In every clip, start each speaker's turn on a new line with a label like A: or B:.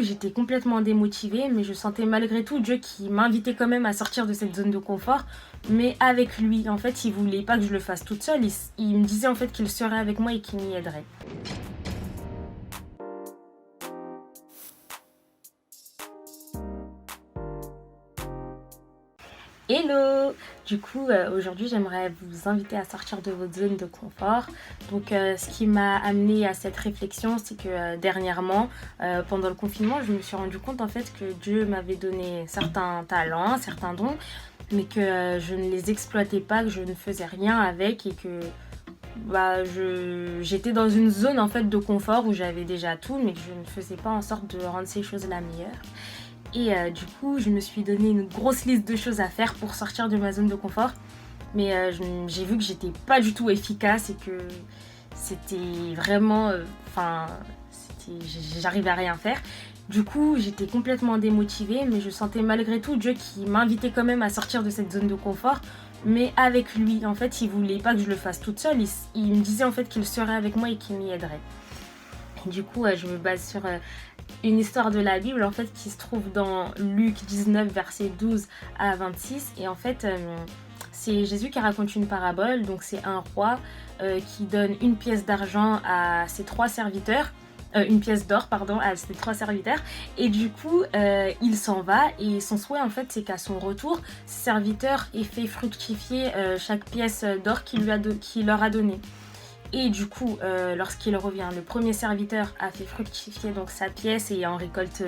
A: J'étais complètement démotivée, mais je sentais malgré tout Dieu qui m'invitait quand même à sortir de cette zone de confort, mais avec lui. En fait, il voulait pas que je le fasse toute seule. Il me disait en fait qu'il serait avec moi et qu'il m'y aiderait. Hello! Du coup, aujourd'hui, j'aimerais vous inviter à sortir de votre zone de confort. Donc, ce qui m'a amené à cette réflexion, c'est que dernièrement, pendant le confinement, je me suis rendu compte en fait que Dieu m'avait donné certains talents, certains dons, mais que je ne les exploitais pas, que je ne faisais rien avec et que j'étais dans une zone en fait de confort où j'avais déjà tout, mais que je ne faisais pas en sorte de rendre ces choses-là meilleures. Et du coup, je me suis donné une grosse liste de choses à faire pour sortir de ma zone de confort. Mais j'ai vu que j'étais pas du tout efficace et que c'était vraiment... j'arrivais à rien faire. Du coup, j'étais complètement démotivée, mais je sentais malgré tout Dieu qui m'invitait quand même à sortir de cette zone de confort, mais avec lui. En fait, il voulait pas que je le fasse toute seule. Il me disait en fait qu'il serait avec moi et qu'il m'y aiderait. Du coup, je me base sur une histoire de la Bible en fait qui se trouve dans Luc 19 verset 12 à 26 et en fait c'est Jésus qui raconte une parabole. Donc c'est un roi qui donne une pièce d'argent à ses trois serviteurs, une pièce d'or pardon à ses trois serviteurs, et du coup il s'en va et son souhait en fait c'est qu'à son retour ses serviteurs aient fait fructifier chaque pièce d'or qu'il leur a donnée. Et du coup, lorsqu'il revient, le premier serviteur a fait fructifier donc sa pièce et en récolte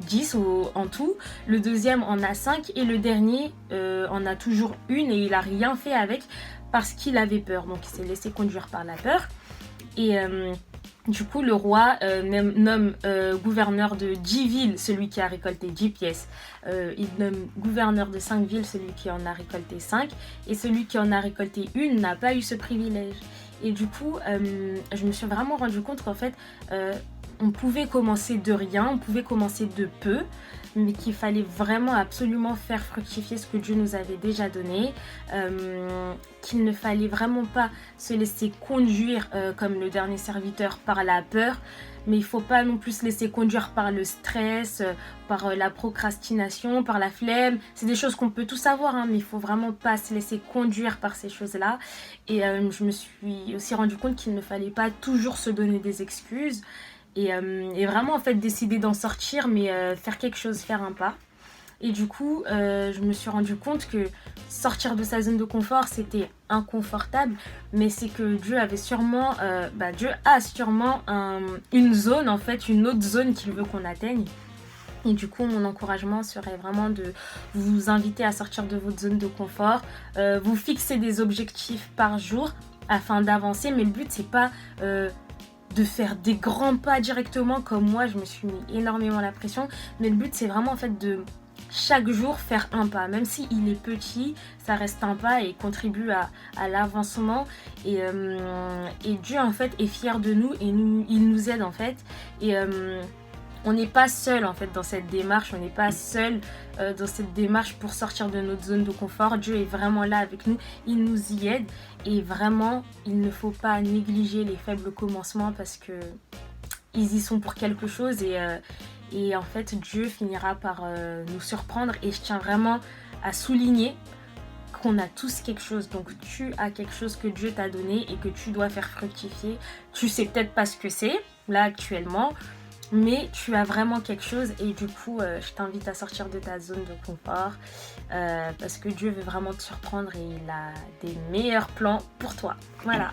A: 10 en tout. Le deuxième en a 5 et le dernier en a toujours une et il n'a rien fait avec parce qu'il avait peur. Donc il s'est laissé conduire par la peur. Et du coup, le roi nomme gouverneur de 10 villes celui qui a récolté 10 pièces. Il nomme gouverneur de 5 villes celui qui en a récolté 5. Et celui qui en a récolté une n'a pas eu ce privilège. Et du coup, je me suis vraiment rendu compte qu'en fait, on pouvait commencer de rien, on pouvait commencer de peu, mais qu'il fallait vraiment absolument faire fructifier ce que Dieu nous avait déjà donné, qu'il ne fallait vraiment pas se laisser conduire comme le dernier serviteur par la peur, mais il ne faut pas non plus se laisser conduire par le stress, par la procrastination, par la flemme. C'est des choses qu'on peut tous avoir, hein, mais il ne faut vraiment pas se laisser conduire par ces choses-là. Et je me suis aussi rendu compte qu'il ne fallait pas toujours se donner des excuses et vraiment en fait décider d'en sortir, mais faire quelque chose, faire un pas. Et du coup, je me suis rendu compte que sortir de sa zone de confort, c'était inconfortable, mais c'est que Dieu avait sûrement, Dieu a sûrement une zone, en fait, une autre zone qu'il veut qu'on atteigne. Et du coup, mon encouragement serait vraiment de vous inviter à sortir de votre zone de confort, vous fixer des objectifs par jour afin d'avancer, mais le but, c'est pas de faire des grands pas directement comme moi, je me suis mis énormément la pression, mais le but, c'est vraiment en fait de chaque jour faire un pas, même s'il est petit, ça reste un pas et contribue à l'avancement. Et Dieu en fait est fier de nous et il nous aide en fait. Et on n'est pas seul en fait dans cette démarche, on n'est pas seul dans cette démarche pour sortir de notre zone de confort. Dieu est vraiment là avec nous, il nous y aide et vraiment il ne faut pas négliger les faibles commencements parce que ils y sont pour quelque chose et en fait Dieu finira par nous surprendre. Et je tiens vraiment à souligner qu'on a tous quelque chose, donc tu as quelque chose que Dieu t'a donné et que tu dois faire fructifier. Tu sais peut-être pas ce que c'est là actuellement, mais tu as vraiment quelque chose et du coup je t'invite à sortir de ta zone de confort parce que Dieu veut vraiment te surprendre et il a des meilleurs plans pour toi. Voilà.